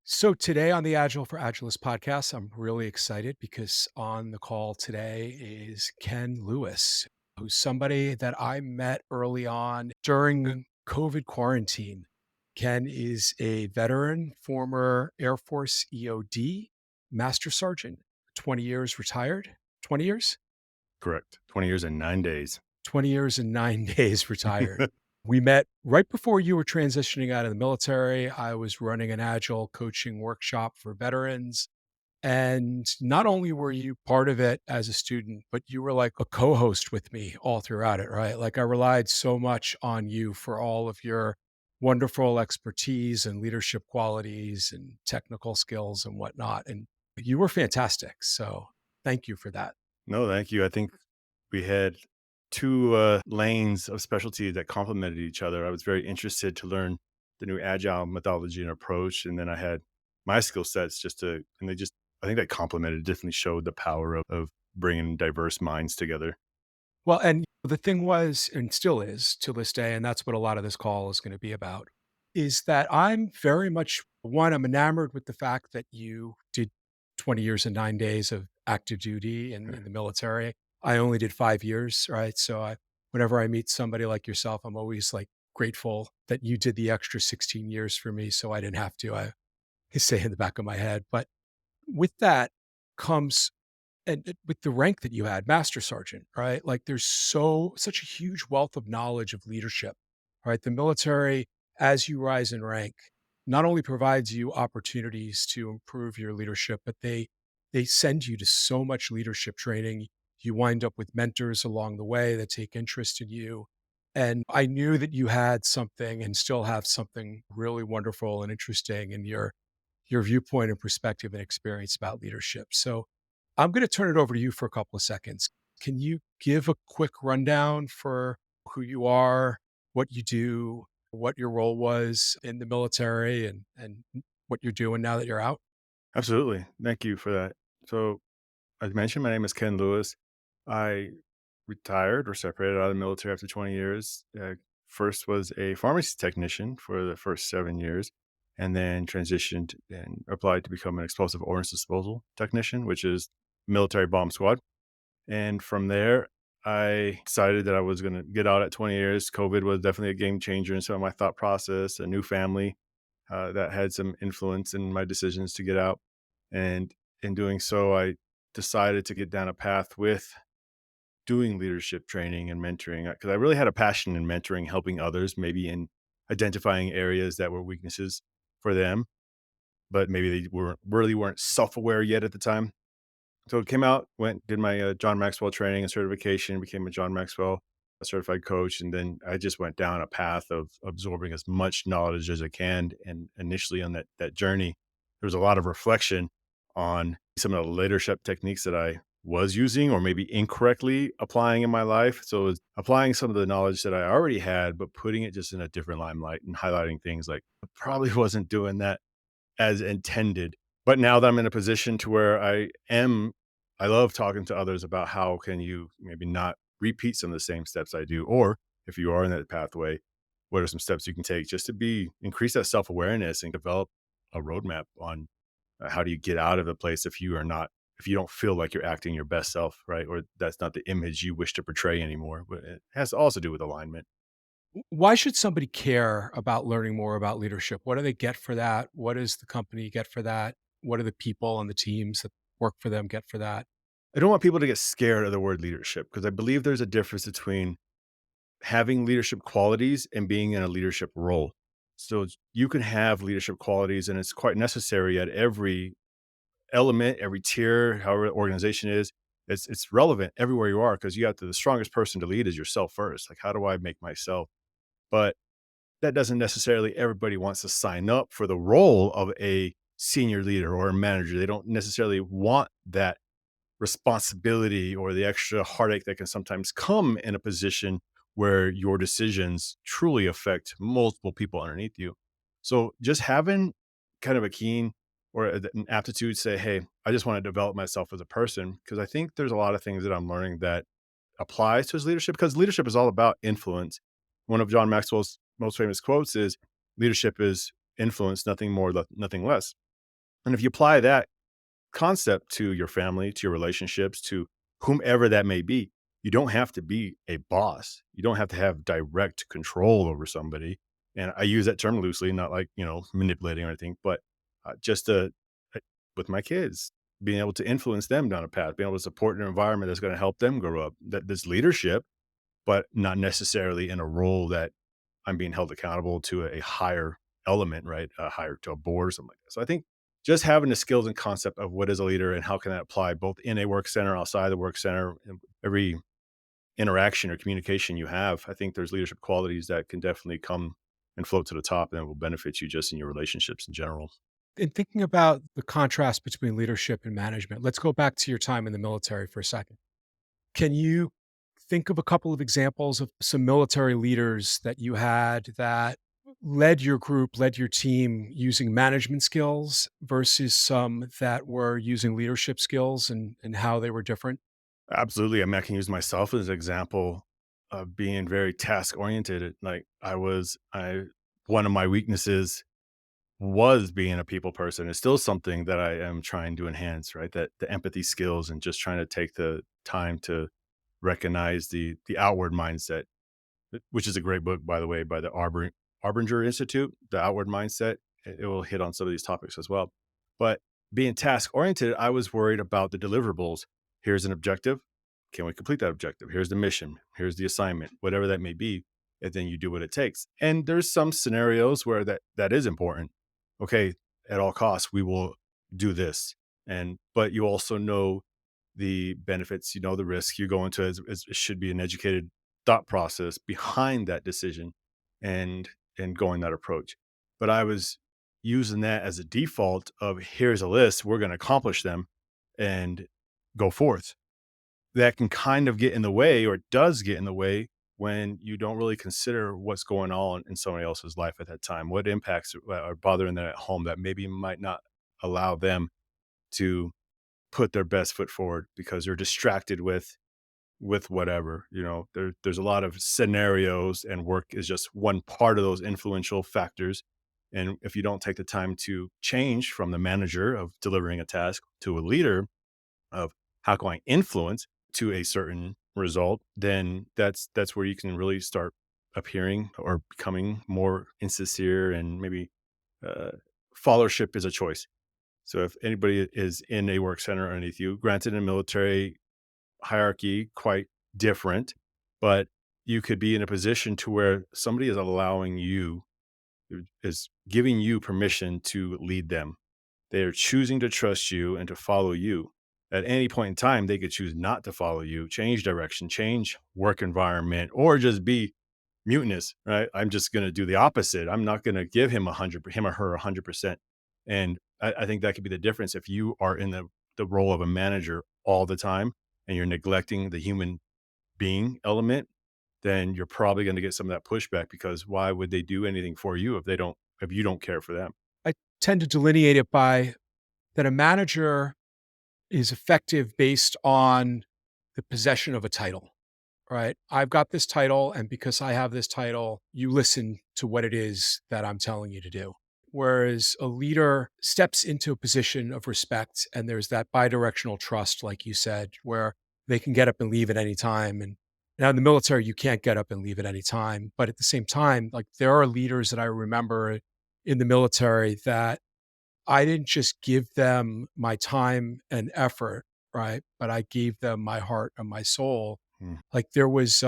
So today on the Agile for Agilists podcast, I'm really excited because on the call today is Ken Lewis, who's somebody that I met early on during COVID quarantine. Ken is a veteran, former Air Force EOD, Master Sergeant, 20 years retired. 20 years? Correct. 20 years and 9 days. 20 years and 9 days retired. We met right before you were transitioning out of the military. I was running an agile coaching workshop for veterans. And not only were you part of it as a student, but you were like a co-host with me all throughout it, right? Like I relied so much on you for all of your wonderful expertise and leadership qualities and technical skills and whatnot. And you were fantastic. So thank you for that. No, thank you. I think we had 2, lanes of specialty that complemented each other. I was very interested to learn the new agile methodology and approach, and then I had my skill sets just to and they just I think they complemented, definitely showed the power of bringing diverse minds together. Well, and the thing was, and still is to this day, and that's what a lot of this call is going to be about, is that I'm very much one, I'm enamored with the fact that you did 20 years and 9 days of active duty in the military. I only did 5 years, right? So whenever I meet somebody like yourself, I'm always like grateful that you did the extra 16 years for me so I didn't have to. I say in the back of my head. But with that comes and with the rank that you had, master sergeant, right? Like there's such a huge wealth of knowledge of leadership, right? The military, as you rise in rank, not only provides you opportunities to improve your leadership, but they send you to so much leadership training. You wind up with mentors along the way that take interest in you. And I knew that you had something and still have something really wonderful and interesting in your viewpoint and perspective and experience about leadership. So I'm going to turn it over to you for a couple of seconds. Can you give a quick rundown for who you are, what you do, what your role was in the military, and what you're doing now that you're out? Absolutely. Thank you for that. So, as mentioned, my name is Ken Lewis. I retired or separated out of the military after 20 years. First was a pharmacy technician for the first 7 years, and then transitioned and applied to become an explosive ordnance disposal technician, which is military bomb squad. And from there, I decided that I was going to get out at 20 years. COVID was definitely a game changer in some of my thought process, a new family that had some influence in my decisions to get out. And in doing so, I decided to get down a path with doing leadership training and mentoring because I really had a passion in mentoring, helping others, maybe in identifying areas that were weaknesses for them, but maybe they weren't self aware yet at the time. So it came out, went, did my John Maxwell training and certification, became a John Maxwell certified coach, and then I just went down a path of absorbing as much knowledge as I can. And initially on that journey, there was a lot of reflection on some of the leadership techniques that I was using or maybe incorrectly applying in my life. So it was applying some of the knowledge that I already had, but putting it just in a different limelight and highlighting things like I probably wasn't doing that as intended. But now that I'm in a position to where I love talking to others about how can you maybe not repeat some of the same steps I do, or if you are in that pathway, what are some steps you can take just to increase that self-awareness and develop a roadmap on how do you get out of a place if you don't feel like you're acting your best self, right? Or that's not the image you wish to portray anymore. But it has to also do with alignment. Why should somebody care about learning more about leadership? What do they get for that? What does the company get for that? What do the people and the teams that work for them get for that? I don't want people to get scared of the word leadership because I believe there's a difference between having leadership qualities and being in a leadership role. So you can have leadership qualities and it's quite necessary at every element, every tier, however the organization is. It's relevant everywhere you are because the strongest person to lead is yourself first. Like, how do I make myself? But that doesn't necessarily everybody wants to sign up for the role of a senior leader or a manager. They don't necessarily want that responsibility or the extra heartache that can sometimes come in a position where your decisions truly affect multiple people underneath you. So just having kind of a keen or an aptitude to say, hey, I just want to develop myself as a person because I think there's a lot of things that I'm learning that applies to his leadership because leadership is all about influence. One of John Maxwell's most famous quotes is leadership is influence, nothing more, nothing less. And if you apply that concept to your family, to your relationships, to whomever that may be, you don't have to be a boss. You don't have to have direct control over somebody. And I use that term loosely, not like, manipulating or anything, but just uh, with my kids, being able to influence them down a path, being able to support an environment that's going to help them grow up. That this leadership, but not necessarily in a role that I'm being held accountable to a higher element, right? Higher to a board or something like that. So I think just having the skills and concept of what is a leader and how can that apply both in a work center, outside the work center, and every interaction or communication you have, I think there's leadership qualities that can definitely come and float to the top and will benefit you just in your relationships in general. In thinking about the contrast between leadership and management, let's go back to your time in the military for a second. Can you think of a couple of examples of some military leaders that you had that led your group, led your team using management skills versus some that were using leadership skills and how they were different? Absolutely. I mean, I can use myself as an example of being very task oriented. Like one of my weaknesses was being a people person. It's still something that I am trying to enhance, right? That the empathy skills and just trying to take the time to recognize the outward mindset, which is a great book, by the way, by the Arbinger Institute, The Outward Mindset. It will hit on some of these topics as well. But being task oriented, I was worried about the deliverables. Here's an objective. Can we complete that objective? Here's the mission. Here's the assignment, whatever that may be. And then you do what it takes. And there's some scenarios where that is important. Okay, at all costs, we will do this. But you also know the benefits, the risk you go into as it should be an educated thought process behind that decision and going that approach. But I was using that as a default of here's a list, we're going to accomplish them and go forth. That can kind of get in the way or does get in the way when you don't really consider what's going on in somebody else's life at that time. What impacts are bothering them at home that maybe might not allow them to put their best foot forward because they're distracted with whatever. There's a lot of scenarios, and work is just one part of those influential factors. And if you don't take the time to change from the manager of delivering a task to a leader of how can I influence to a certain result, then that's where you can really start appearing or becoming more insincere, and maybe uh, followership is a choice. So if anybody is in a work center underneath you, granted in military hierarchy, quite different, but you could be in a position to where somebody is allowing you, is giving you permission to lead them. They are choosing to trust you and to follow you. At any point in time, they could choose not to follow you, change direction, change work environment, or just be mutinous, right? I'm just going to do the opposite. I'm not going to give him or her 100%. And I think that could be the difference if you are in the role of a manager all the time and you're neglecting the human being element, then you're probably going to get some of that pushback because why would they do anything for you if you don't care for them? I tend to delineate it by that a manager is effective based on the possession of a title, right? I've got this title, and because I have this title, you listen to what it is that I'm telling you to do. Whereas a leader steps into a position of respect, and there's that bidirectional trust, like you said, where they can get up and leave at any time. And now in the military, you can't get up and leave at any time. But at the same time, like there are leaders that I remember in the military that I didn't just give them my time and effort, right? But I gave them my heart and my soul. Mm, Like there was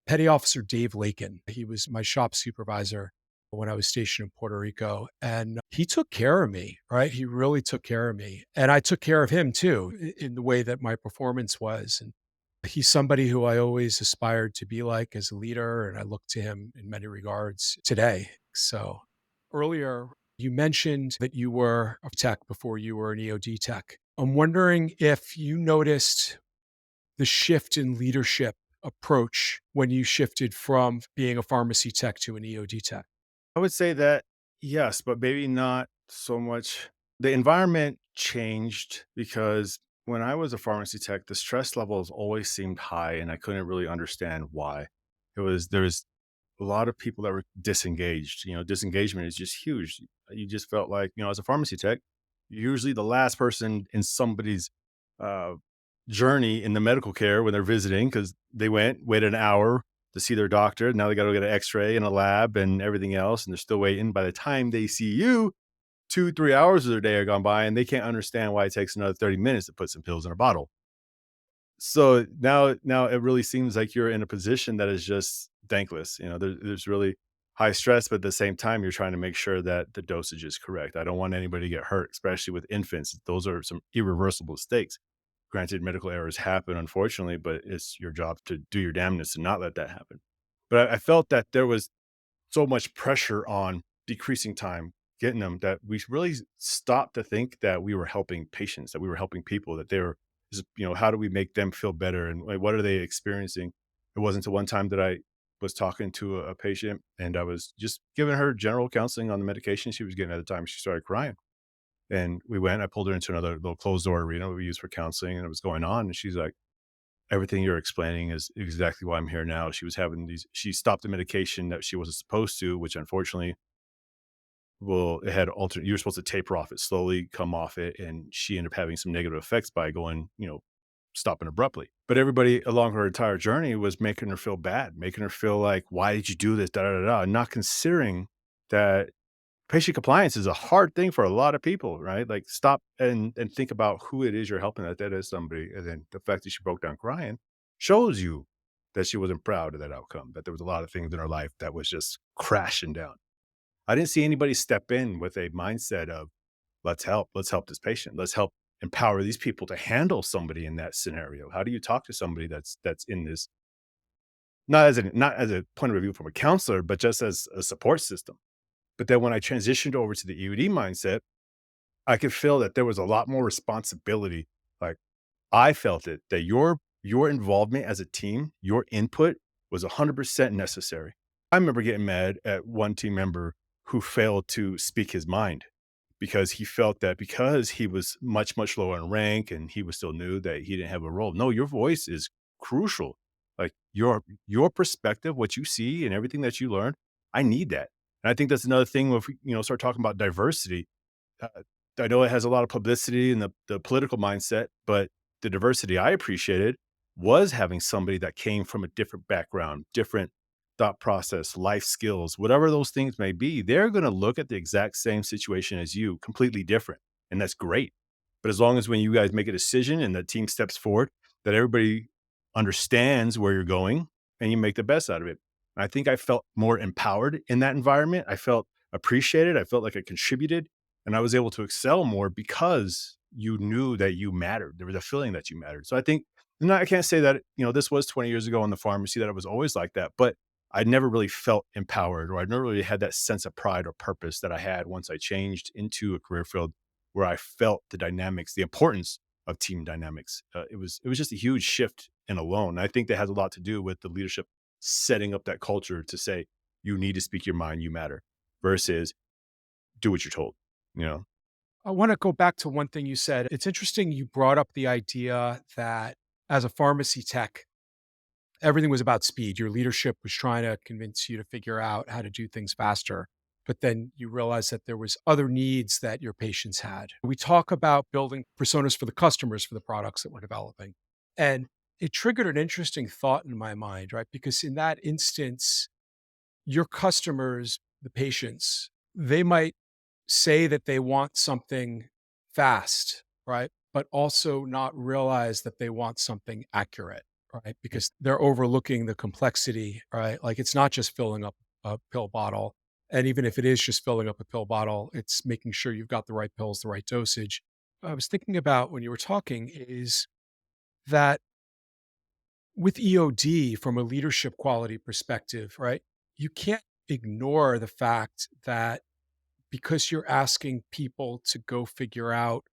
Petty Officer Dave Lakin. He was my shop supervisor when I was stationed in Puerto Rico. And he took care of me, right? He really took care of me. And I took care of him too in the way that my performance was. And he's somebody who I always aspired to be like as a leader. And I look to him in many regards today. So earlier, you mentioned that you were a tech before you were an EOD tech. I'm wondering if you noticed the shift in leadership approach when you shifted from being a pharmacy tech to an EOD tech. I would say that yes, but maybe not so much. The environment changed because when I was a pharmacy tech, the stress levels always seemed high and I couldn't really understand why. There was a lot of people that were disengaged. Disengagement is just huge. You just felt like, as a pharmacy tech, usually the last person in somebody's uh, journey in the medical care when they're visiting because they waited an hour to see their doctor. Now they got to get an X-ray and a lab and everything else, and they're still waiting. By the time they see you, 2, 3 hours of their day are gone by, and they can't understand why it takes another 30 minutes to put some pills in a bottle. So now it really seems like you're in a position that is just thankless. There's really high stress, but at the same time, you're trying to make sure that the dosage is correct. I don't want anybody to get hurt, especially with infants. Those are some irreversible mistakes. Granted, medical errors happen, unfortunately, but it's your job to do your damnness to not let that happen. But I felt that there was so much pressure on decreasing time, getting them that we really stopped to think that we were helping patients, that we were helping people, that they were, how do we make them feel better and like, what are they experiencing? It wasn't until one time that I was talking to a patient and I was just giving her general counseling on the medication she was getting at the time. She started crying. And I pulled her into another little closed door arena we use for counseling and it was going on. And she's like, everything you're explaining is exactly why I'm here now. She stopped the medication that she wasn't supposed to, which unfortunately, well, it had alternate, you were supposed to taper off it, slowly come off it. And she ended up having some negative effects by going, stopping abruptly. But everybody along her entire journey was making her feel bad, making her feel like, why did you do this? Da da da da. Not considering that patient compliance is a hard thing for a lot of people, right? Like stop and think about who it is you're helping, that is somebody. And then the fact that she broke down crying shows you that she wasn't proud of that outcome, that there was a lot of things in her life that was just crashing down. I didn't see anybody step in with a mindset of let's help this patient. Let's help empower these people to handle somebody in that scenario. How do you talk to somebody that's in this, not as a point of view from a counselor, but just as a support system. But then when I transitioned over to the EOD mindset, I could feel that there was a lot more responsibility. Like I felt it that your involvement as a team, your input was 100% necessary. I remember getting mad at one team member who failed to speak his mind because he felt that because he was much lower in rank and he was still new that he didn't have a role. No, your voice is crucial. Like your perspective, what you see and everything that you learn, I need that. And I think that's another thing if we, start talking about diversity. uh, I know it has a lot of publicity in the political mindset, but the diversity I appreciated was having somebody that came from a different background, different thought process, life skills, whatever those things may be. They're going to look at the exact same situation as you, completely different. And that's great. But as long as when you guys make a decision and the team steps forward, that everybody understands where you're going and you make the best out of it. I think I felt more empowered in that environment. I felt appreciated. I felt like I contributed and I was able to excel more because you knew that you mattered. There was a feeling that you mattered. So I think, and I can't say that, this was 20 years ago in the pharmacy that it was always like that, but I never really felt empowered or I never really had that sense of pride or purpose that I had once I changed into a career field where I felt the dynamics, the importance of team dynamics. It was just a huge shift in alone. I think that has a lot to do with the leadership setting up that culture to say you need to speak your mind, you matter, versus do what you're told. You know? I want to go back to one thing you said. It's interesting you brought up the idea that as a pharmacy tech, everything was about speed. Your leadership was trying to convince you to figure out how to do things faster. But then you realize that there was other needs that your patients had. We talk about building personas for the customers for the products that we're developing. And it triggered an interesting thought in my mind, right? Because in that instance, your customers, the patients, they might say that they want something fast, right? But also not realize that they want something accurate, right? Because they're overlooking the complexity, right? Like it's not just filling up a pill bottle. And even if it is just filling up a pill bottle, it's making sure you've got the right pills, the right dosage. I was thinking about when you were talking is that with EOD, from a leadership quality perspective, right? You can't ignore the fact that because you're asking people to go figure out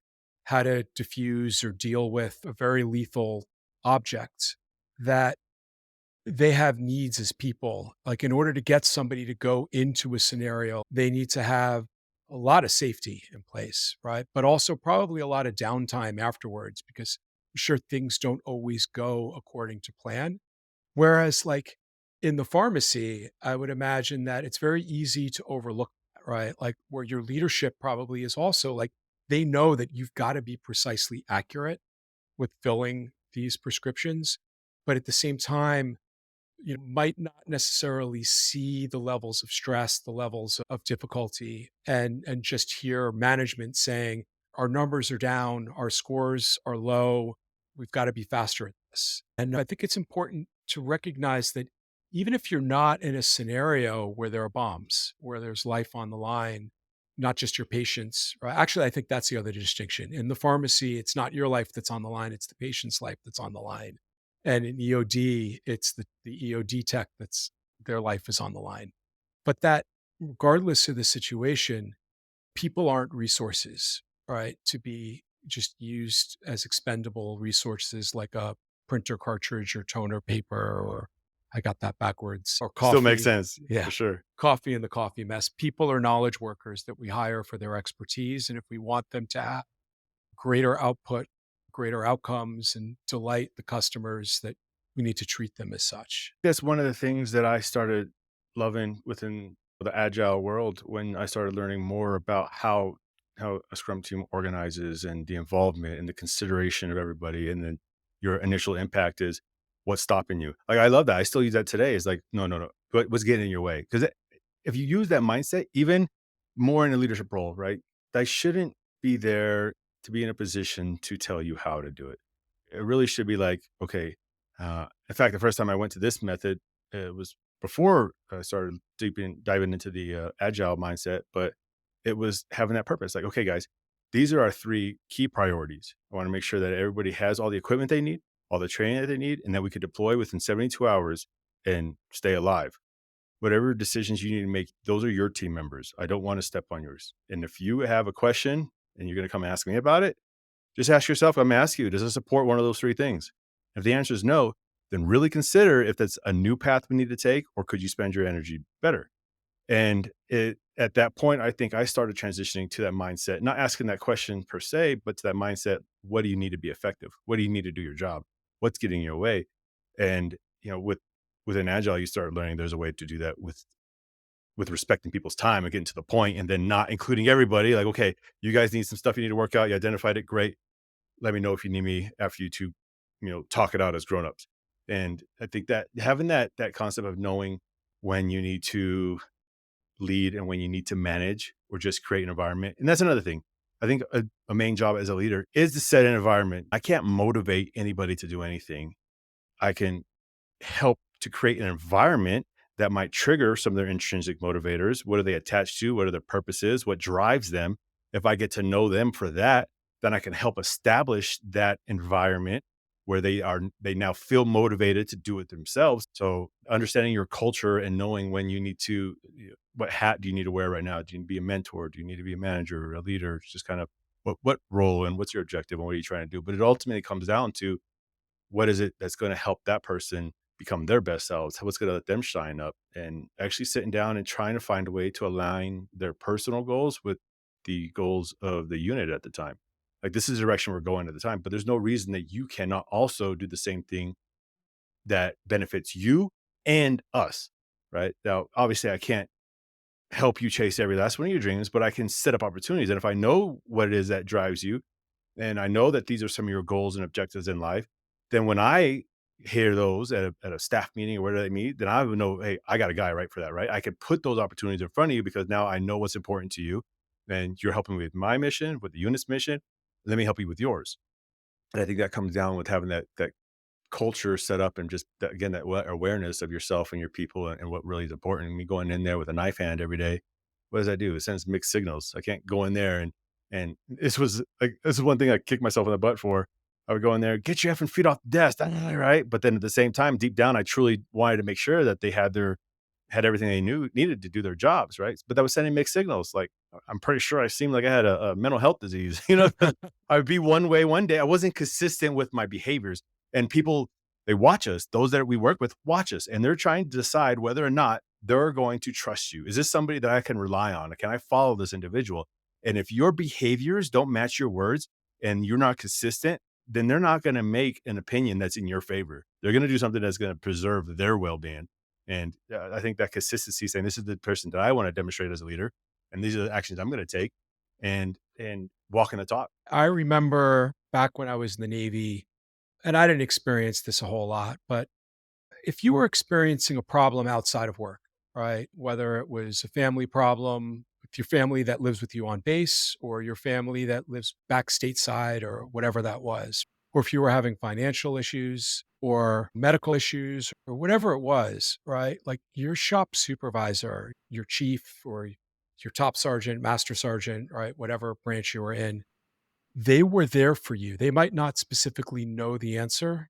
how to diffuse or deal with a very lethal object, that they have needs as people. Like, in order to get somebody to go into a scenario, they need to have a lot of safety in place, right? But also probably a lot of downtime afterwards because I'm sure things don't always go according to plan. Whereas, like, in the pharmacy, I would imagine that it's very easy to overlook that, right? Like, where your leadership probably is also like, they know that you've got to be precisely accurate with filling these prescriptions, but at the same time, you might not necessarily see the levels of stress, the levels of difficulty, and just hear management saying, "Our numbers are down, our scores are low, we've got to be faster at this." And I think it's important to recognize that even if you're not in a scenario where there are bombs, where there's life on the line, not just your patients. Right? Actually, I think that's the other distinction. In the pharmacy, it's not your life that's on the line, it's the patient's life that's on the line. And in EOD, it's the EOD tech that's their life is on the line. But that regardless of the situation, people aren't resources, right? To be just used as expendable resources like a printer cartridge or toner paper or I got that backwards or Still makes coffee. sense Yeah. for sure. Coffee in the coffee mess. People are knowledge workers that we hire for their expertise. And if we want them to have greater output, greater outcomes, and delight the customers that we need to treat them as such. That's one of the things that I started loving within the agile world when I started learning more about how a scrum team organizes and the involvement and the consideration of everybody and then your initial impact is what's stopping you. Like I love that. I still use that today. It's like, no, no, no. What's getting in your way? Because if you use that mindset, even more in a leadership role, right? They shouldn't be there to be in a position to tell you how to do it. It really should be like, okay, in fact, the first time I went to this method, it was before I started diving into the agile mindset, but it was having that purpose. Like, okay, guys, these are our three key priorities. I want to make sure that everybody has all the equipment they need, all the training that they need, and that we could deploy within 72 hours and stay alive. Whatever decisions you need to make, those are your team members. I don't want to step on yours. And if you have a question and you're going to come ask me about it, just ask yourself, I'm asking you, does it support one of those three things? If the answer is no, then really consider if that's a new path we need to take, or could you spend your energy better? And at that point, I think I started transitioning to that mindset, not asking that question per se, but to that mindset, what do you need to be effective? What do you need to do your job? What's getting in your way? And, within Agile, you start learning there's a way to do that with respecting people's time and getting to the point and then not including everybody. Like, okay, you guys need some stuff you need to work out. You identified it. Great, let me know if you need me after you two, talk it out as grown-ups. And I think that having that concept of knowing when you need to lead and when you need to manage or just create an environment. And that's another thing. I think a main job as a leader is to set an environment. I can't motivate anybody to do anything. I can help to create an environment that might trigger some of their intrinsic motivators. What are they attached to? What are their purposes? What drives them? If I get to know them for that, then I can help establish that environment where they now feel motivated to do it themselves. So understanding your culture and knowing when you need to, what hat do you need to wear right now? Do you need to be a mentor? Do you need to be a manager or a leader? It's just kind of what role and what's your objective and what are you trying to do? But it ultimately comes down to what is it that's going to help that person become their best selves? What's going to let them shine up? And actually sitting down and trying to find a way to align their personal goals with the goals of the unit at the time. Like this is the direction we're going at the time, but there's no reason that you cannot also do the same thing that benefits you and us. Right now, obviously, I can't help you chase every last one of your dreams, but I can set up opportunities. And if I know what it is that drives you, and I know that these are some of your goals and objectives in life, then when I hear those at a staff meeting or where they meet, then I would know, hey, I got a guy right for that, right? I can put those opportunities in front of you because now I know what's important to you. And you're helping me with my mission, with the unit's mission. Let me help you with yours. And I think that comes down with having that culture set up and just that, again, that awareness of yourself and your people and what really is important. Me going in there with a knife hand every day, what does that do? It sends mixed signals. I can't go in there and this is one thing I kicked myself in the butt for. I would go in there, get your effing feet off the desk, right? But then at the same time, deep down, I truly wanted to make sure that they had everything they knew needed to do their jobs, right? But that was sending mixed signals. Like I'm pretty sure I seemed like I had a mental health disease, 'cause I would be one way one day. I wasn't consistent with my behaviors. And people, they watch us. Those that we work with watch us, and they're trying to decide whether or not they're going to trust you. Is this somebody that I can rely on? Can I follow this individual? And if your behaviors don't match your words and you're not consistent, then they're not going to make an opinion that's in your favor. They're going to do something that's going to preserve their well-being. And I think that consistency, saying this is the person that I want to demonstrate as a leader, and these are the actions I'm going to take, and walking the talk. I remember back when I was in the Navy, and I didn't experience this a whole lot, but if you were experiencing a problem outside of work, right? Whether it was a family problem with your family that lives with you on base or your family that lives back stateside or whatever that was, or if you were having financial issues or medical issues or whatever it was, right? Like your shop supervisor, your chief or your top sergeant, master sergeant, right? Whatever branch you were in, they were there for you. They might not specifically know the answer,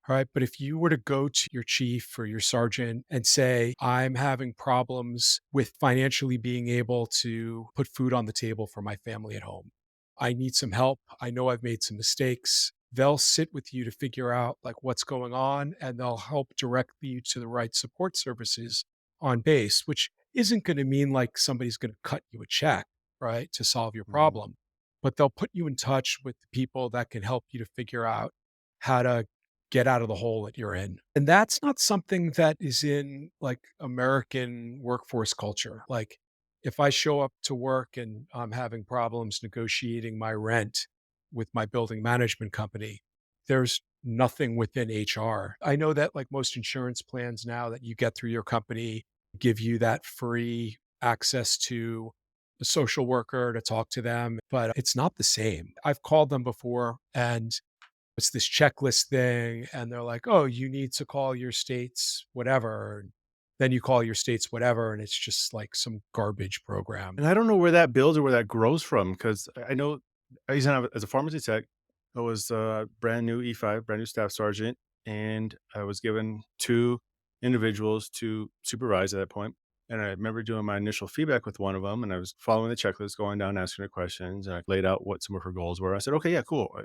right? But if you were to go to your chief or your sergeant and say, I'm having problems with financially being able to put food on the table for my family at home, I need some help. I know I've made some mistakes. They'll sit with you to figure out like what's going on and they'll help direct you to the right support services on base, which isn't going to mean like somebody's going to cut you a check, right, to solve your Mhm, problem. But they'll put you in touch with the people that can help you to figure out how to get out of the hole that you're in. And that's not something that is in like American workforce culture. Like if I show up to work and I'm having problems negotiating my rent with my building management company, there's nothing within HR. I know that like most insurance plans now that you get through your company give you that free access to a social worker to talk to them, but it's not the same. I've called them before and it's this checklist thing, and they're like, "Oh, you need to call your state's whatever." And then you call your state's whatever, and it's just like some garbage program. and I don't know where that builds or where that grows from, 'cause I know I used to have as a pharmacy tech, I was a brand new E5, brand new staff sergeant, and I was given 2 individuals to supervise at that point, and I remember doing my initial feedback with one of them, and I was following the checklist, going down, asking her questions, and I laid out what some of her goals were. I said, "Okay, yeah, cool."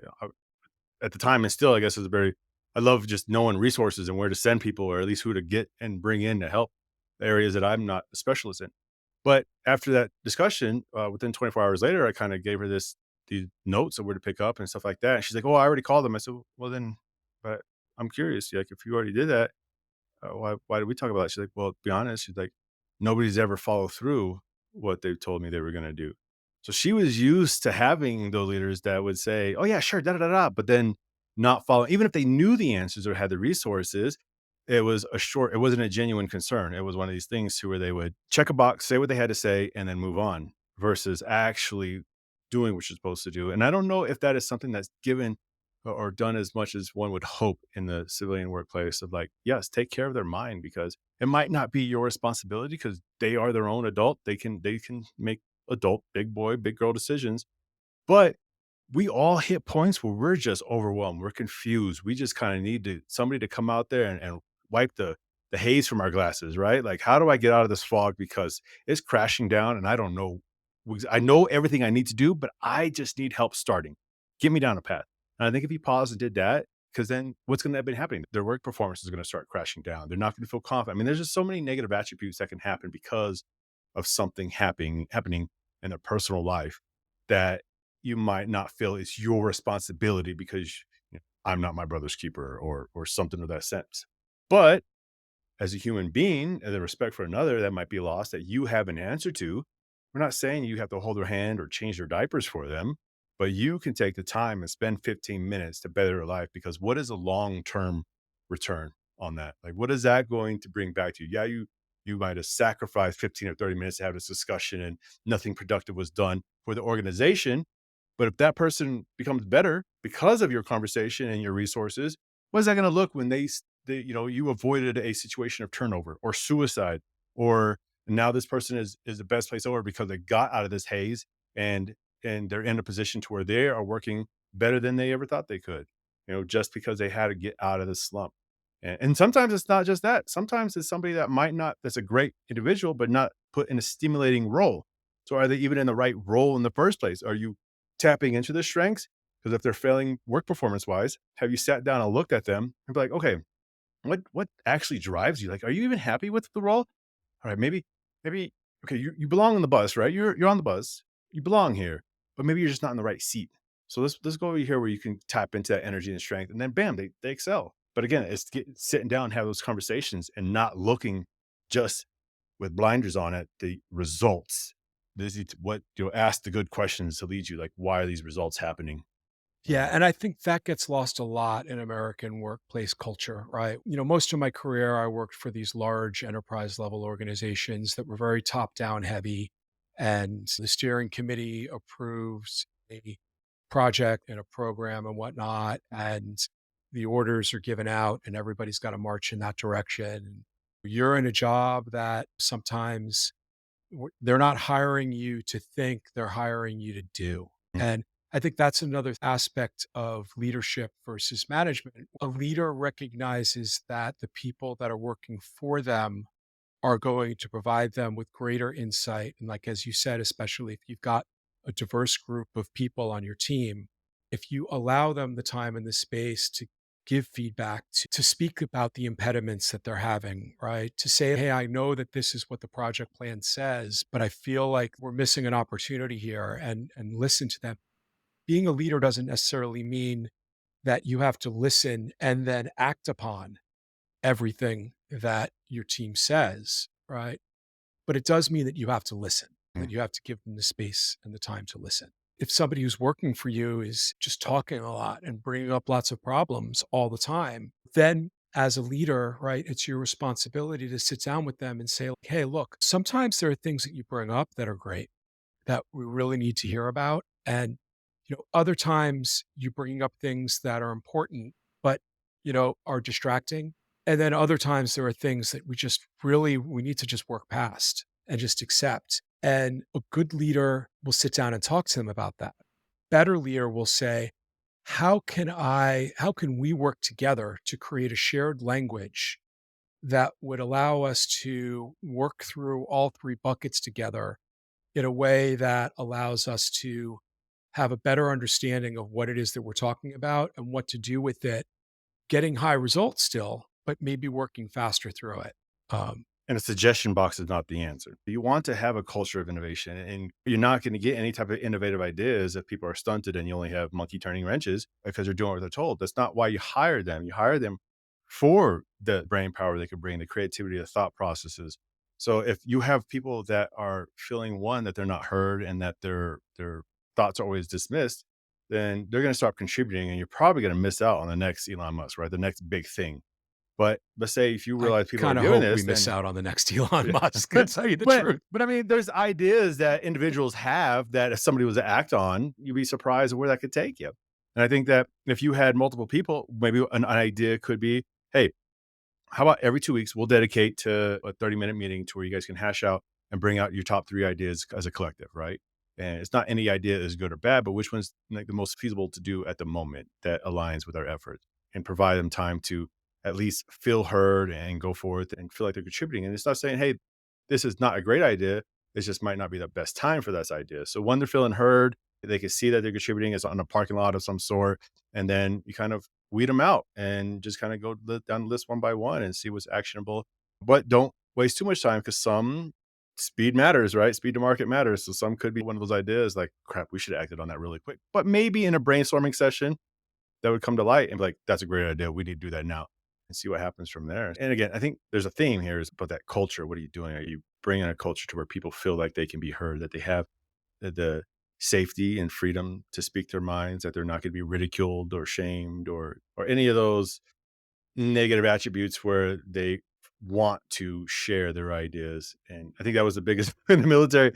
At the time, and still, I guess, is very I love just knowing resources and where to send people, or at least who to get and bring in to help the areas that I'm not a specialist in. But after that discussion, within 24 hours later, I kind of gave her these notes of where to pick up and stuff like that. And she's like, "Oh, I already called them." I said, "Well, then, but I'm curious. Like, if you already did that, why did we talk about it?" She's like, "Well, to be honest," she's like, "Nobody's ever followed through what they told me they were going to do." So she was used to having the leaders that would say, "Oh yeah, sure, da da da da," but then not follow. Even if they knew the answers or had the resources, it was a short. It wasn't a genuine concern. It was one of these things to where they would check a box, say what they had to say, and then move on, versus actually doing what you're supposed to do. And I don't know if that is something that's given or done as much as one would hope in the civilian workplace of like, yes, take care of their mind, because it might not be your responsibility because they are their own adult. They can make adult big boy, big girl decisions. But we all hit points where we're just overwhelmed. We're confused. We just kind of need to somebody to come out there and wipe the haze from our glasses, right? Like, how do I get out of this fog because it's crashing down and I don't know. I know everything I need to do, but I just need help starting. Get me down a path. And I think if you pause and did that, because then what's going to be happening? Their work performance is going to start crashing down. They're not going to feel confident. I mean, there's just so many negative attributes that can happen because of something happening in their personal life that you might not feel it's your responsibility because I'm not my brother's keeper or something of that sense. But as a human being, and the respect for another that might be lost that you have an answer to, we're not saying you have to hold their hand or change their diapers for them, but you can take the time and spend 15 minutes to better their life, because what is a long-term return on that? Like, what is that going to bring back to you? Yeah, you might have sacrificed 15 or 30 minutes to have this discussion and nothing productive was done for the organization. But if that person becomes better because of your conversation and your resources, what is that going to look when you avoided a situation of turnover or suicide, or now this person is the best place over because they got out of this haze and they're in a position to where they are working better than they ever thought they could, just because they had to get out of this slump. And sometimes it's not just that. Sometimes it's somebody that might not, that's a great individual, but not put in a stimulating role. So are they even in the right role in the first place? Are you tapping into their strengths? Because if they're failing work performance wise, have you sat down and looked at them and be like, okay, what actually drives you? Like, are you even happy with the role? All right, maybe okay, you belong on the bus, right? You're on the bus. You belong here, but maybe you're just not in the right seat. So let's go over here where you can tap into that energy and strength, and then bam, they excel. But again, it's sitting down and have those conversations and not looking just with blinders on at the results, what ask the good questions to lead you. Like, why are these results happening? Yeah, and I think that gets lost a lot in American workplace culture, right? Most of my career, I worked for these large enterprise level organizations that were very top down heavy, and the steering committee approves a project and a program and whatnot, and the orders are given out, and everybody's got to march in that direction. You're in a job that sometimes they're not hiring you to think, they're hiring you to do. Mm, And I think that's another aspect of leadership versus management. A leader recognizes that the people that are working for them are going to provide them with greater insight. And like, as you said, especially if you've got a diverse group of people on your team, if you allow them the time and the space to give feedback, to speak about the impediments that they're having, right? To say, hey, I know that this is what the project plan says, but I feel like we're missing an opportunity here, and listen to them. Being a leader doesn't necessarily mean that you have to listen and then act upon everything that your team says, right? But it does mean that you have to listen, that mm. you have to give them the space and the time to listen. If somebody who's working for you is just talking a lot and bringing up lots of problems all the time, then as a leader, right, it's your responsibility to sit down with them and say, like, hey, look, sometimes there are things that you bring up that are great that we really need to hear about. And, other times you bringing up things that are important, but, are distracting. And then other times there are things that we need to just work past and just accept. And a good leader will sit down and talk to them about that. Better leader will say, how can we work together to create a shared language that would allow us to work through all three buckets together in a way that allows us to have a better understanding of what it is that we're talking about and what to do with it, getting high results still, but maybe working faster through it. Um, And a suggestion box is not the answer. You want to have a culture of innovation, and you're not going to get any type of innovative ideas if people are stunted and you only have monkey turning wrenches because they're doing what they're told. That's not why you hire them. You hire them for the brain power they could bring, the creativity, the thought processes. So if you have people that are feeling one that they're not heard and that their thoughts are always dismissed, then they're going to stop contributing, and you're probably going to miss out on the next Elon Musk, right? The next big thing. But let's say if you I realize people are kind of doing hope we this, miss then out on the next Elon yeah. Musk, to tell you the but truth. I mean, there's ideas that individuals have that if somebody was to act on, you'd be surprised at where that could take you. And I think that if you had multiple people, maybe an idea could be, hey, how about every 2 weeks we'll dedicate to a 30-minute meeting to where you guys can hash out and bring out your top 3 ideas as a collective, right? And it's not any idea is good or bad, but which one's like the most feasible to do at the moment that aligns with our effort and provide them time to at least feel heard and go forth and feel like they're contributing. And it's not saying, hey, this is not a great idea. It just might not be the best time for this idea. So when they're feeling heard, they can see that they're contributing. It's on a parking lot of some sort. And then you kind of weed them out and just kind of go down the list one by one and see what's actionable. But don't waste too much time because some speed matters, right? Speed to market matters. So some could be one of those ideas like, crap, we should have acted on that really quick. But maybe in a brainstorming session, that would come to light and be like, that's a great idea. We need to do that now and see what happens from there. And again, I think there's a theme here is about that culture. What are you doing? Are you bringing a culture to where people feel like they can be heard, that they have the safety and freedom to speak their minds, that they're not going to be ridiculed or shamed or any of those negative attributes where they want to share their ideas. And I think that was the biggest in the military.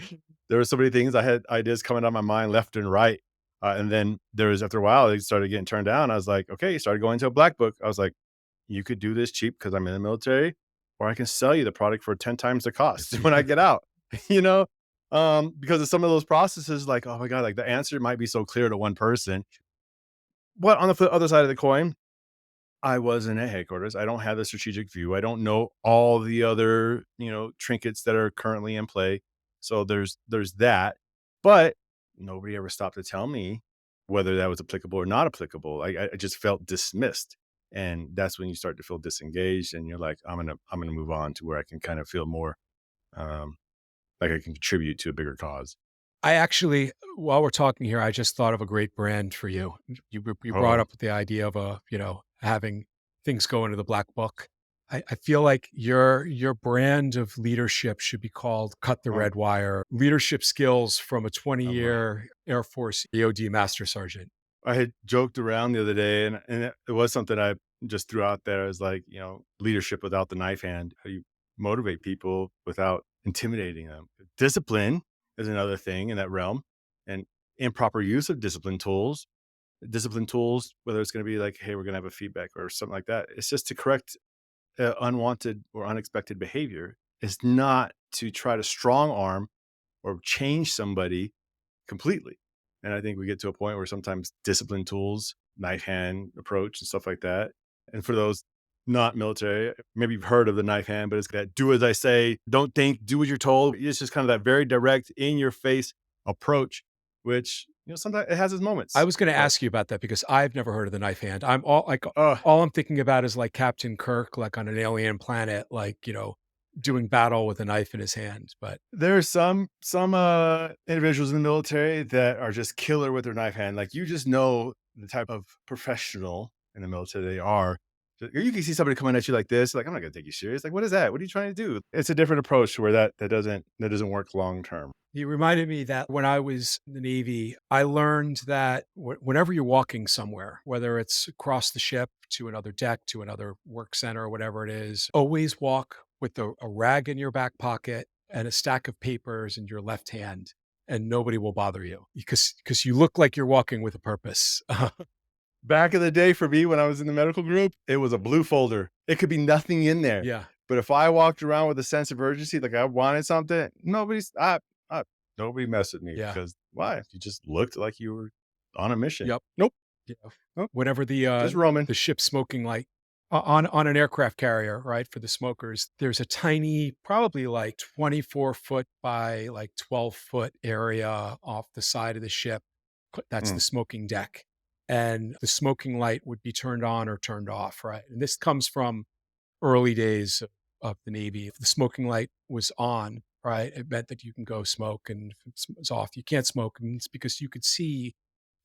There were so many things I had ideas coming out of my mind left and right. And then there was after a while they started getting turned down. I was like, okay, started going to a black book. I was like, you could do this cheap because I'm in the military, or I can sell you the product for 10 times the cost when I get out, you know? Because of some of those processes, like, oh my God, like the answer might be so clear to one person. But on the other side of the coin, I wasn't at headquarters. I don't have the strategic view. I don't know all the other, trinkets that are currently in play. So there's that. But nobody ever stopped to tell me whether that was applicable or not applicable. I just felt dismissed. And that's when you start to feel disengaged and you're like, I'm gonna move on to where I can kind of feel more um like I can contribute to a bigger cause. I actually, while we're talking here, I just thought of a great brand for you. You brought Oh, up the idea of having things go into the black book. I feel like your brand of leadership should be called "Cut the Uh, Red Wire," leadership skills from a I'm like, 20-year Air Force EOD master sergeant. I had joked around the other day, and it was something I just threw out there as like, leadership without the knife hand. How do you motivate people without intimidating them? Discipline is another thing in that realm, and improper use of discipline tools. Discipline tools, whether it's going to be like, hey, we're going to have a feedback or something like that. It's just to correct unwanted or unexpected behavior. It's not to try to strong arm or change somebody completely. And I think we get to a point where sometimes discipline tools, knife hand approach and stuff like that. And for those not military, maybe you've heard of the knife hand, but it's that do as I say, don't think, do what you're told. It's just kind of that very direct, in your face approach, which, sometimes it has its I moments. was gonna But ask you about that because I've never heard of the knife hand. I'm all like, uh all I'm thinking about is like Captain Kirk, like on an alien planet, like, doing battle with a knife in his hand, but there are some individuals in the military that are just killer with their knife hand. Like, you just know the type of professional in the military they are. You can see somebody coming at you like this, like, I'm not gonna take you serious. Like, what is that? What are you trying to do? It's a different approach where that doesn't work long term. you reminded me that when I was in the Navy, I learned that whenever you're walking somewhere, whether it's across the ship to another deck, to another work center, or whatever it is, always walk with a rag in your back pocket and a stack of papers in your left hand, and nobody will bother you because you look like you're walking with a purpose. Back in the day for me when I was in the medical group, it was a blue folder. It could be nothing in there. Yeah, But if I walked around with a sense of urgency, like I wanted something, nobody messed with me yeah, because why? You just looked like you were on a mission. yep. Nope. Yeah. Nope. Whenever Just roaming. the ship's smoking light on an aircraft carrier, right, for the smokers, there's a tiny, probably like 24-foot by like 12-foot area off the side of the ship. That's the Mm, smoking deck. And the smoking light would be turned on or turned off, right? And this comes from early days of the Navy. If the smoking light was on, right, it meant that you can go smoke, and if it's off, you can't smoke. And it's because you could see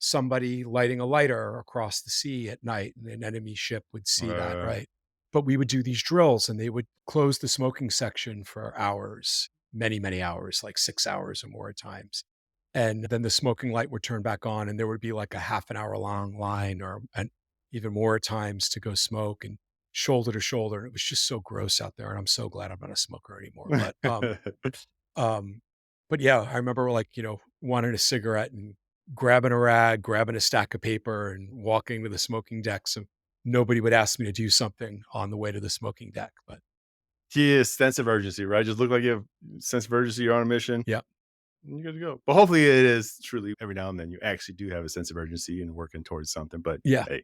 somebody lighting a lighter across the sea at night, and an enemy ship would see that, uh, right? But we would do these drills, and they would close the smoking section for hours, many, many hours, like 6 hours or more at times. And then the smoking light would turn back on, and there would be like a half an hour long line, or and even more at times, to go smoke, and shoulder to shoulder. It was just so gross out there, and I'm so glad I'm not a smoker anymore. Um, but yeah, I remember like, wanting a cigarette and grabbing a rag, grabbing a stack of paper and walking to the smoking deck. So nobody would ask me to do something on the way to the smoking deck. But he is sense of urgency, right? Just look like you have sense of urgency. You're on a mission. yeah, And you're good to go. But hopefully, it is truly every now and then you actually do have a sense of urgency and working towards something. But yeah. hey,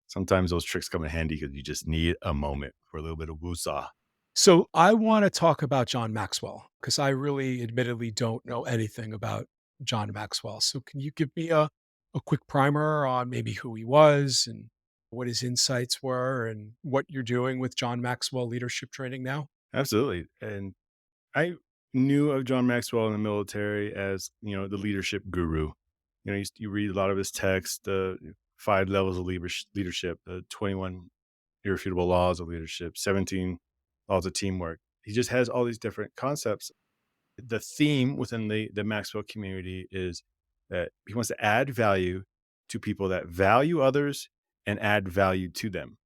sometimes those tricks come in handy because you just need a moment for a little bit of woosah. So I want to talk about John Maxwell because I really admittedly don't know anything about John Maxwell. So can you give me a quick primer on maybe who he was and what his insights were and what you're doing with John Maxwell leadership training now? Absolutely. And I knew of John Maxwell in the military as, the leadership guru. You read a lot of his text, the 5 levels of leadership, the 21 irrefutable laws of leadership, 17 laws of teamwork. He just has all these different concepts. The theme within the Maxwell community is that he wants to add value to people that value others and add value to them.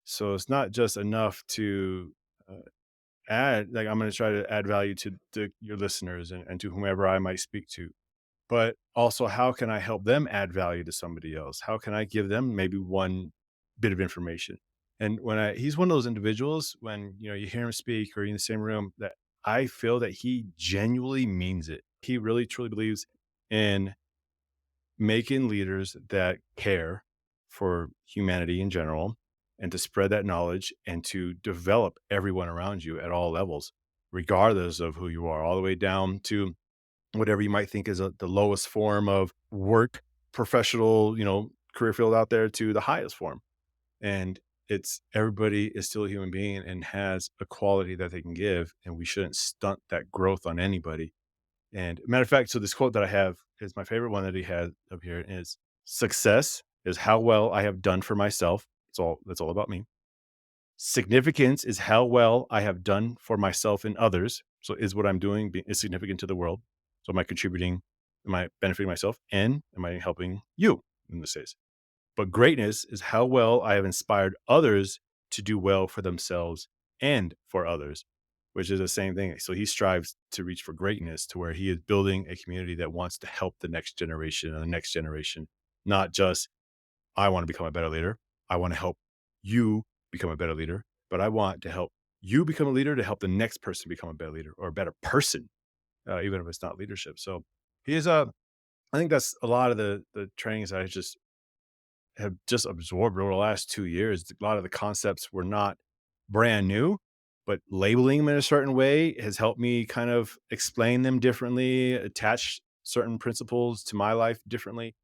So it's not just enough to uh, add, like, I'm going to try to add value to your listeners and to whomever I might speak to, but also how can I help them add value to somebody else? How can I give them maybe one bit of information? And he's one of those individuals when, you hear him speak or you're in the same room that I feel that he genuinely means it. He really truly believes in making leaders that care for humanity in general and to spread that knowledge and to develop everyone around you at all levels, regardless of who you are, all the way down to whatever you might think is the lowest form of work, professional, career field out there to the highest form. And it's everybody is still a human being and has a quality that they can give, and we shouldn't stunt that growth on anybody. And matter of fact, so this quote that I have is my favorite one that he had up here is success is how well I have done for myself. It's all that's all about me. Significance is how well I have done for myself and others. So is what I'm doing is significant to the world? So am I contributing? Am I benefiting myself? And am I helping you in this case? But greatness is how well I have inspired others to do well for themselves and for others, which is the same thing. So he strives to reach for greatness to where he is building a community that wants to help the next generation and the next generation, not just I want to become a better leader. I want to help you become a better leader, but I want to help you become a leader to help the next person become a better leader or a better person, even if it's not leadership. So he is a, I think that's a lot of the trainings I just have just absorbed over the last 2 years. A lot of the concepts were not brand new, but labeling them in a certain way has helped me kind of explain them differently, attach certain principles to my life differently,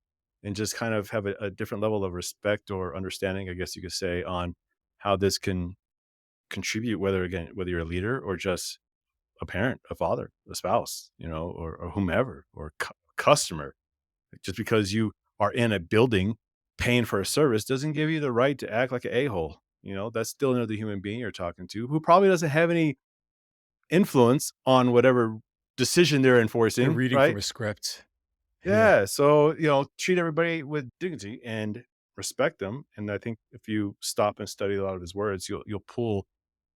and just kind of have a different level of respect or understanding, I guess you could say, on how this can contribute, whether you're a leader or just a parent, a father, a spouse, or whomever, or customer. Just because you are in a building paying for a service doesn't give you the right to act like an a-hole. That's still another human being you're talking to who probably doesn't have any influence on whatever decision they're They're enforcing, reading from right? a script. Yeah. Yeah. So, treat everybody with dignity and respect them. And I think if you stop and study a lot of his words, you'll pull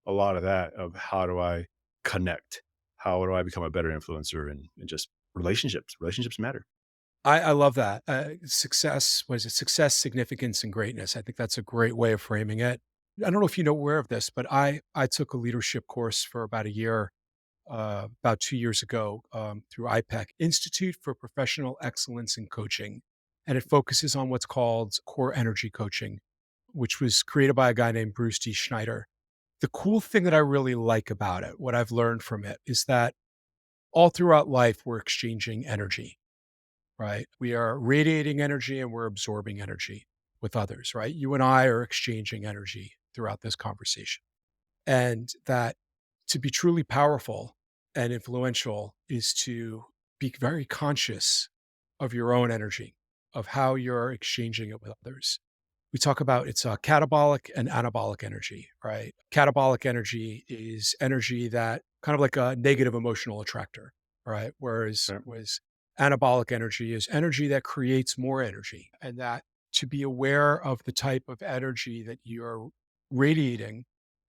a lot of that of how do I connect? How do I become a better influencer and just relationships? Relationships matter. I love that. Success, what is it? Success, significance, and greatness. I think that's a great way of framing it. I don't know if you know aware of this, but I took a leadership course for about a year, about 2 years ago, through IPEC, Institute for Professional Excellence in Coaching, and it focuses on what's called core energy coaching, which was created by a guy named Bruce D. Schneider. The cool thing that I really like about it, what I've learned from it, is that all throughout life we're exchanging energy, right? We are radiating energy and we're absorbing energy with others, right? You and I are exchanging energy throughout this conversation. And that to be truly powerful and influential is to be very conscious of your own energy, of how you're exchanging it with others. We talk about it's a catabolic and anabolic energy, right? Catabolic energy is energy that kind of like a negative emotional attractor, right? Whereas Okay. was anabolic energy is energy that creates more energy, and that to be aware of the type of energy that you're radiating.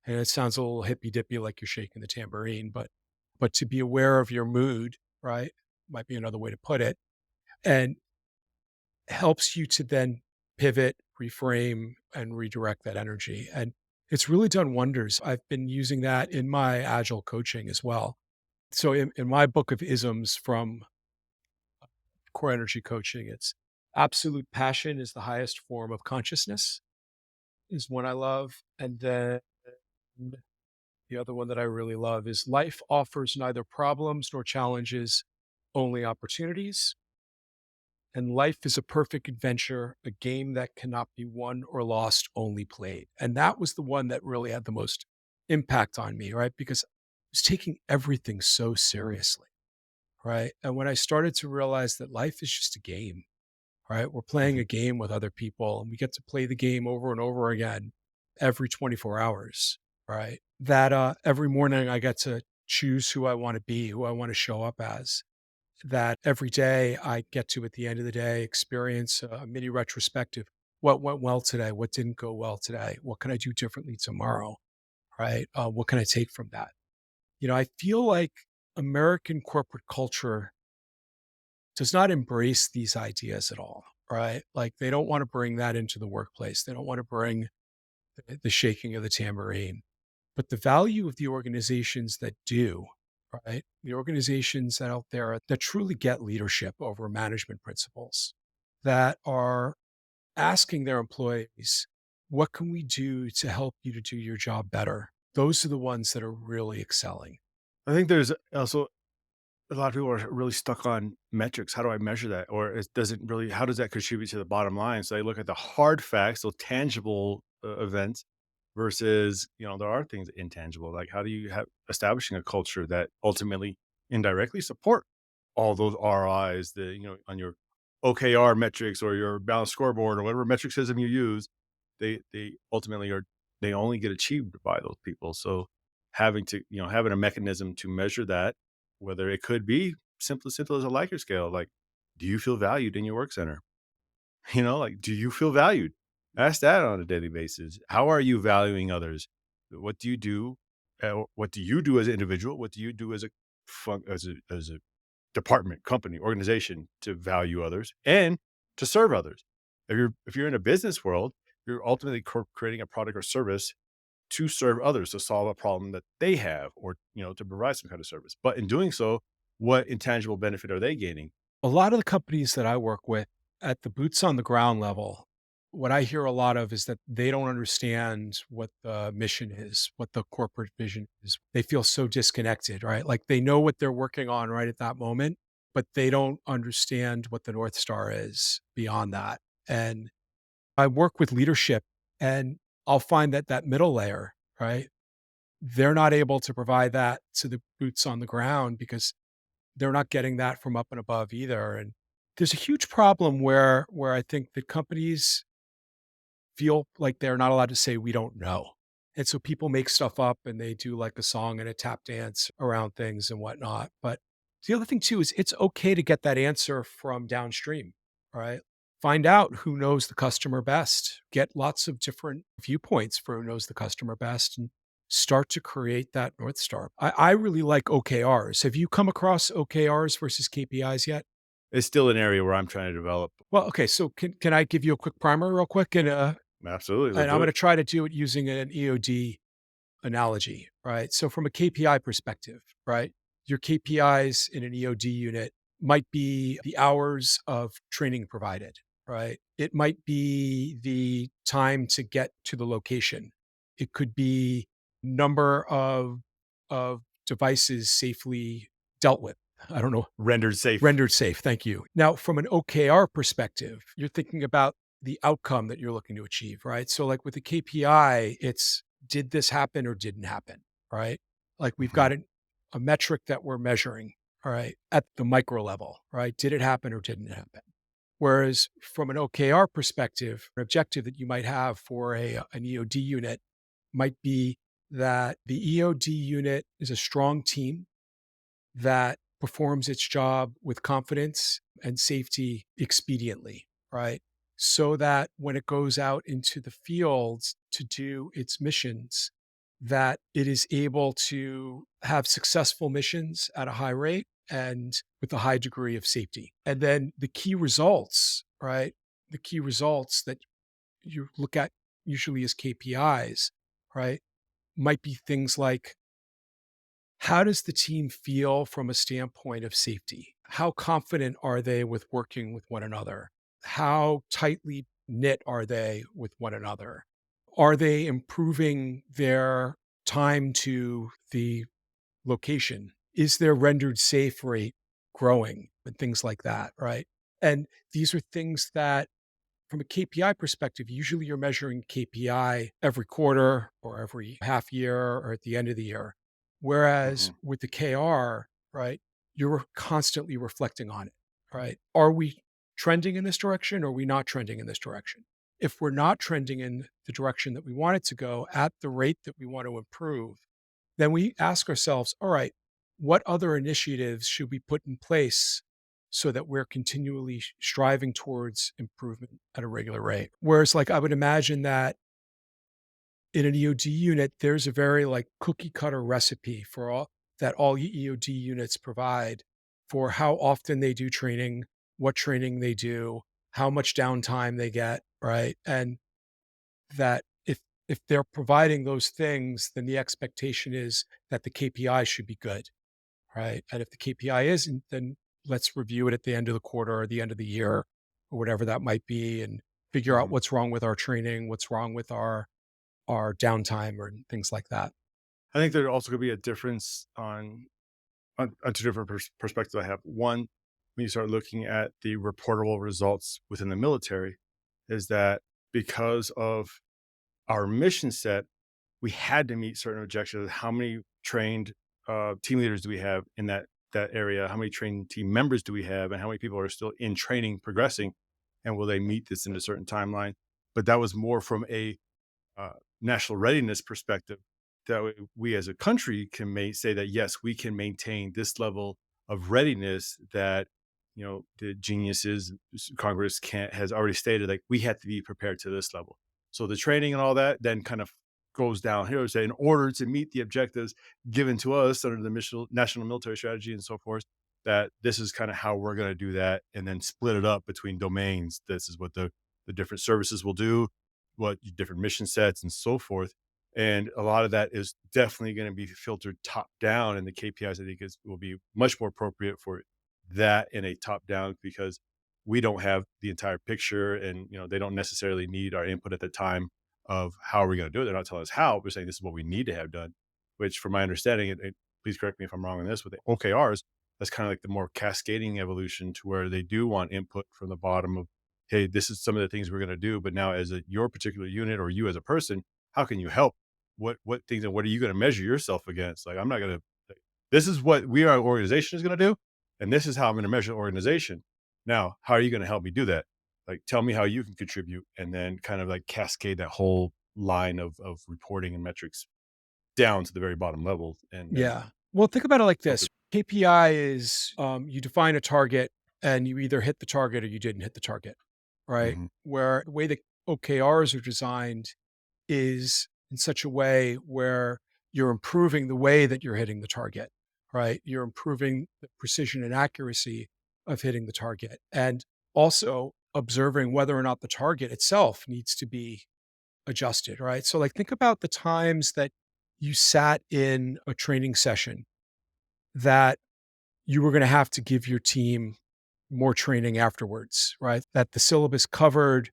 And it sounds a little hippy dippy like you're shaking the tambourine, but to be aware of your mood, right? Might be another way to put it. And helps you to then pivot, reframe, and redirect that energy. And it's really done wonders. I've been using that in my agile coaching as well. So in my book of isms from core energy coaching, it's absolute passion is the highest form of consciousness, is one I love. And then the other one that I really love is life offers neither problems nor challenges, only opportunities. And life is a perfect adventure, a game that cannot be won or lost, only played. And that was the one that really had the most impact on me, right? Because I was taking everything so seriously, right? And when I started to realize that life is just a game, right? We're playing Mhm. a game with other people and we get to play the game over and over again every 24 hours, right? That every morning I get to choose who I want to be, who I want to show up as, that every day I get to, at the end of the day, experience a mini retrospective. What went well today? What didn't go well today? What can I do differently tomorrow? Right? What can I take from that? I feel like American corporate culture does not embrace these ideas at all. Right? Like they don't want to bring that into the workplace. They don't want to bring the shaking of the tambourine. But the value of the organizations that do, right? The organizations that out there that truly get leadership over management principles, that are asking their employees, what can we do to help you to do your job better? Those are the ones that are really excelling. I think there's also a lot of people are really stuck on metrics. How do I measure that? Or it doesn't really, how does that contribute to the bottom line? So they look at the hard facts, so tangible events versus, there are things intangible. Like how do you have establishing a culture that ultimately indirectly support all those RIs, on your OKR metrics or your balanced scoreboard or whatever metric system you use, they ultimately are they only get achieved by those people. So having to, having a mechanism to measure that, whether it could be simple as a Likert scale, like, do you feel valued in your work center? Like, do you feel valued? Ask that on a daily basis. How are you valuing others? What do you do? What do you do as an individual? What do you do as a as a department, company, organization to value others and to serve others? If you're in a business world, you're ultimately creating a product or service to serve others, to solve a problem that they have, or to provide some kind of service. But in doing so, what intangible benefit are they gaining? A lot of the companies that I work with at the boots on the ground level, what I hear a lot of is that they don't understand what the mission is, what the corporate vision is. They feel so disconnected, right? Like they know what they're working on right at that moment, but they don't understand what the North Star is beyond that. And I work with leadership and I'll find that that middle layer, right? They're not able to provide that to the boots on the ground because they're not getting that from up and above either, and there's a huge problem where I think that companies feel like they're not allowed to say, "We don't know." And so people make stuff up and they do like a song and a tap dance around things and whatnot. But the other thing too is it's okay to get that answer from downstream, right? Find out who knows the customer best. Get lots of different viewpoints for who knows the customer best and start to create that North Star. I really like OKRs. Have you come across OKRs versus KPIs yet? It's still an area where I'm trying to develop. Well, okay. So can I give you a quick primer real quick? Absolutely, let's And I'm do gonna it. try to do it using an EOD analogy, right? So from a KPI perspective, right? Your KPIs in an EOD unit might be the hours of training provided, right? It might be the time to get to the location. It could be number of devices safely dealt with. I don't know. Rendered safe. Rendered safe, thank you. Now, from an OKR perspective, you're thinking about the outcome that you're looking to achieve, right? So, like with the KPI, it's did this happen or didn't happen, right? Like we've Mhm, got a metric that we're measuring, all right, at the micro level, right? Did it happen or didn't it happen? Whereas from an OKR perspective, an objective that you might have for an EOD unit might be that the EOD unit is a strong team that performs its job with confidence and safety expediently, right? So that when it goes out into the fields to do its missions, that it is able to have successful missions at a high rate and with a high degree of safety. And then the key results, right? The key results that you look at usually as KPIs, right? Might be things like how does the team feel from a standpoint of safety? How confident are they with working with one another? How tightly knit are they with one another? Are they improving their time to the location? Is their rendered safe rate growing and things like that, right? And these are things that from a KPI perspective, usually you're measuring KPI every quarter or every half year or at the end of the year. Whereas mhm. with the KR, right, you're constantly reflecting on it, right? Are we trending in this direction or are we not trending in this direction? If we're not trending in the direction that we want it to go at the rate that we want to improve, then we ask ourselves, all right, what other initiatives should we put in place so that we're continually striving towards improvement at a regular rate? Whereas, like, I would imagine that in an EOD unit, there's a very like cookie cutter recipe for all EOD units provide for how often they do training, what training they do, how much downtime they get, right? And that if they're providing those things, then the expectation is that the KPI should be good, right? And if the KPI isn't, then let's review it at the end of the quarter or the end of the year or whatever that might be and figure out Mhm. what's wrong with our training, what's wrong with our downtime or things like that. I think there also could be a difference on two different perspectives I have. One, when you start looking at the reportable results within the military, is that because of our mission set, we had to meet certain objectives. How many trained team leaders do we have in that area? How many trained team members do we have, and how many people are still in training, progressing, and will they meet this in a certain timeline? But that was more from a national readiness perspective, that we as a country can say that yes, we can maintain this level of readiness that the geniuses Congress can't has already stated, like we have to be prepared to this level. So the training and all that then kind of goes down here. Say in order to meet the objectives given to us under the national military strategy and so forth, that this is kind of how we're going to do that, and then split it up between domains. This is what the different services will do, what different mission sets and so forth. And a lot of that is definitely going to be filtered top down, and the KPIs I think will be much more appropriate for that in a top down, because we don't have the entire picture, and they don't necessarily need our input at the time of how are we going to do it. They're not telling us how, we're saying this is what we need to have done, which from my understanding, please correct me if I'm wrong on this, with the OKRs, that's kind of like the more cascading evolution to where they do want input from the bottom of, hey, this is some of the things we're going to do, but now as your particular unit or you as a person, how can you help? What things, and what are you going to measure yourself against? Like, I'm not going to, this is what we, our organization, is going to do, and this is how I'm going to measure the organization. Now, how are you going to help me do that? Like, tell me how you can contribute, and then kind of like cascade that whole line of reporting and metrics down to the very bottom level, and then Yeah. Well, think about it like filter. this. KPI is, you define a target and you either hit the target or you didn't hit the target, right? Mhm, Where the way the OKRs are designed is in such a way where you're improving the way that you're hitting the target, right? You're improving the precision and accuracy of hitting the target, and also observing whether or not the target itself needs to be adjusted, right? So, like, think about the times that you sat in a training session that you were going to have to give your team more training afterwards, right? That the syllabus covered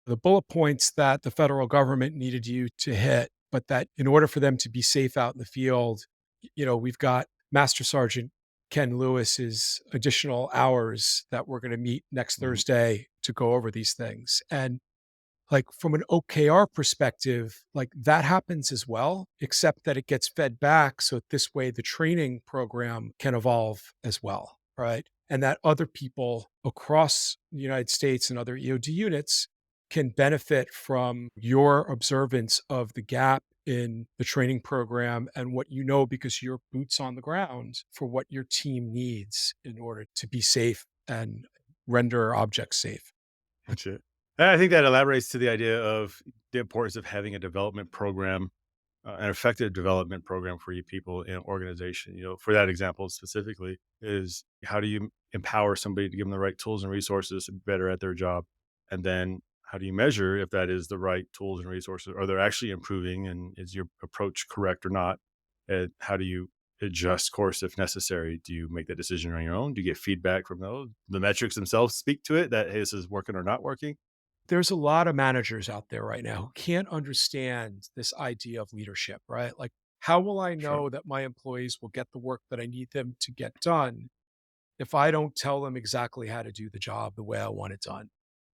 the bullet points that the federal government needed you to hit, but that in order for them to be safe out in the field, we've got Master Sergeant Ken Lewis's additional hours that we're going to meet next mhm. Thursday to go over these things. And like from an OKR perspective, like that happens as well, except that it gets fed back. So this way the training program can evolve as well, right? And that other people across the United States and other EOD units can benefit from your observance of the gap in the training program and what you know because you're boots on the ground for what your team needs in order to be safe and render objects safe. Gotcha. And I think that elaborates to the idea of the importance of having a development program, an effective development program for you people in an organization. For that example specifically, is how do you empower somebody to give them the right tools and resources to be better at their job? And then how do you measure if that is the right tools and resources? Are they actually improving? And is your approach correct or not? And how do you adjust course if necessary? Do you make that decision on your own? Do you get feedback from those? The metrics themselves speak to it, that, hey, this is working or not working. There's a lot of managers out there right now who can't understand this idea of leadership, right? Like, how will I Sure. know that my employees will get the work that I need them to get done if I don't tell them exactly how to do the job the way I want it done?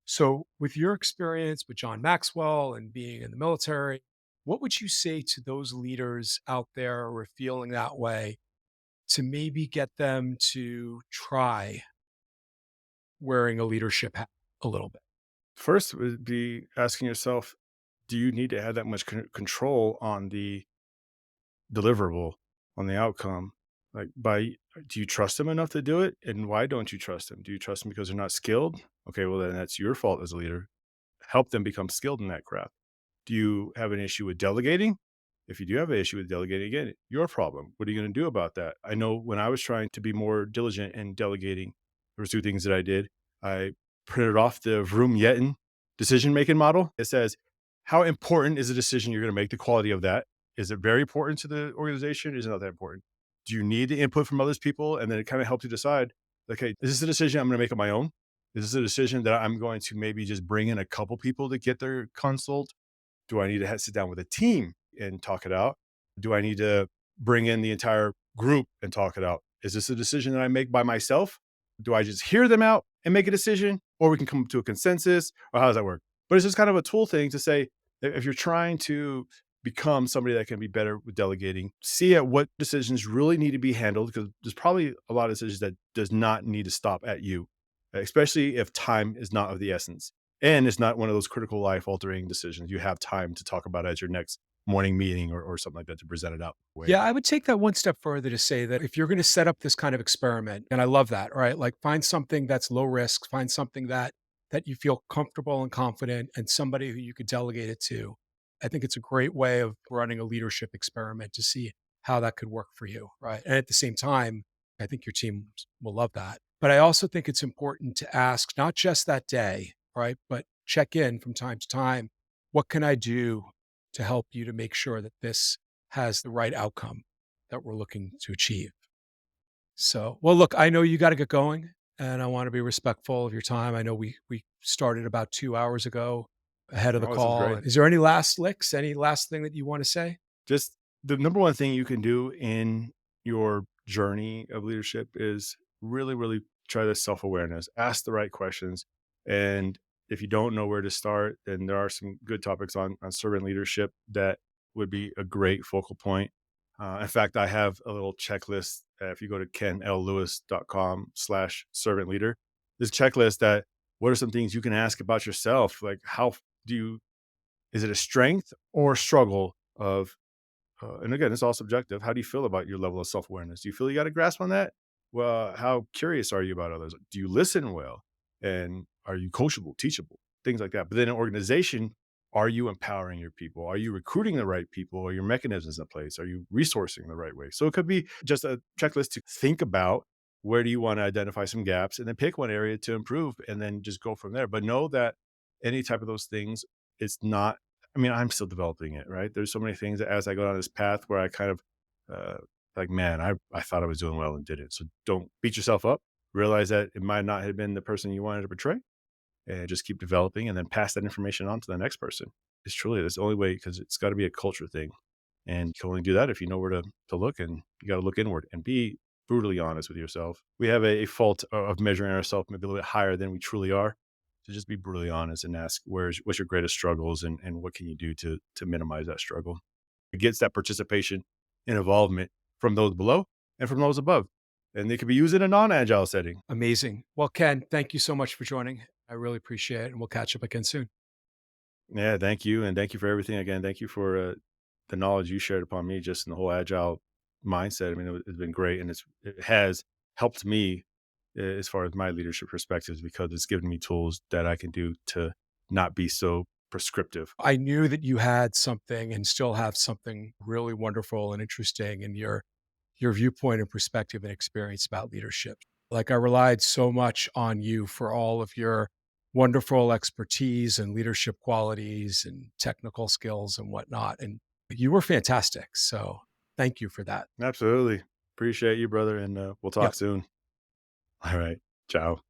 So, with your experience with John Maxwell and being in the military, what would you say to those leaders out there who are feeling that way to maybe get them to try wearing a leadership hat a little bit? First would be asking yourself, do you need to have that much control on the deliverable, on the outcome? Like, do you trust them enough to do it? And why don't you trust them? Do you trust them because they're not skilled? Okay, well, then that's your fault as a leader. Help them become skilled in that craft. Do you have an issue with delegating? If you do have an issue with delegating, again, your problem. What are you going to do about that? I know when I was trying to be more diligent in delegating, there was two things that I did. I printed off the Vroom Yetin decision making model. It says, how important is the decision you're going to make? The quality of that. Is it very important to the organization? Is it not that important? Do you need the input from others people? And then it kind of helps you decide, okay, is this a decision I'm going to make on my own? Is this a decision that I'm going to maybe just bring in a couple people to get their consult? Do I need to sit down with a team and talk it out? Do I need to bring in the entire group and talk it out? Is this a decision that I make by myself? Do I just hear them out and make a decision, or we can come to a consensus, or how does that work? But it's just kind of a tool thing to say, if you're trying to become somebody that can be better with delegating, see at what decisions really need to be handled, because there's probably a lot of decisions that does not need to stop at you, especially if time is not of the essence. And it's not one of those critical life altering decisions. You have time to talk about it at your next morning meeting or something like that to present it out way. Yeah, I would take that one step further to say that if you're gonna set up this kind of experiment, and I love that, right? Like, find something that's low risk, find something that you feel comfortable and confident, and somebody who you could delegate it to. I think it's a great way of running a leadership experiment to see how that could work for you, right? And at the same time, I think your team will love that. But I also think it's important to ask, not just that day, right? But check in from time to time. What can I do to help you to make sure that this has the right outcome that we're looking to achieve? So, well, look, I know you got to get going, and I want to be respectful of your time. I know we started about 2 hours ago ahead of the Oh, this is call. great. Is there any last licks? Any last thing that you want to say? Just the number one thing you can do in your journey of leadership is really, really try this self awareness. Ask the right questions. And if you don't know where to start, then there are some good topics on servant leadership that would be a great focal point. In fact, I have a little checklist. If you go to kenllewis.com/servant leader, this checklist that what are some things you can ask about yourself? Like, how do you, is it a strength or struggle of and again, it's all subjective. How do you feel about your level of self awareness? Do you feel you got a grasp on that? Well, how curious are you about others? Do you listen well? And are you coachable, teachable, things like that? But then in organization, are you empowering your people? Are you recruiting the right people? Are your mechanisms in place? Are you resourcing the right way? So it could be just a checklist to think about where do you want to identify some gaps and then pick one area to improve and then just go from there. But know that any type of those things, it's not, I mean, I'm still developing it, right? There's so many things that as I go down this path where I kind of uh, like, man, I thought I was doing well and didn't. So don't beat yourself up. Realize that it might not have been the person you wanted to portray, and just keep developing, and then pass that information on to the next person. It's truly that's the only way because it's got to be a culture thing, and you can only do that if you know where to look, and you got to look inward and be brutally honest with yourself. We have a fault of measuring ourselves maybe a little bit higher than we truly are. To just be brutally honest and ask what's your greatest struggles and what can you do to minimize that struggle. It gets that participation and involvement from those below and from those above. And they can be used in a non-agile setting. Amazing. Well, Ken, thank you so much for joining. I really appreciate it, and we'll catch up again soon. Yeah, thank you. And thank you for everything again. Thank you for the knowledge you shared upon me just in the whole agile mindset. I mean, it's been great and it has helped me as far as my leadership perspectives because it's given me tools that I can do to not be so prescriptive. I knew that you had something and still have something really wonderful and interesting in your viewpoint and perspective and experience about leadership. Like, I relied so much on you for all of your wonderful expertise and leadership qualities and technical skills and whatnot. And you were fantastic. So thank you for that. Absolutely. Appreciate you, brother. And we'll talk Yep. soon. All right. Ciao.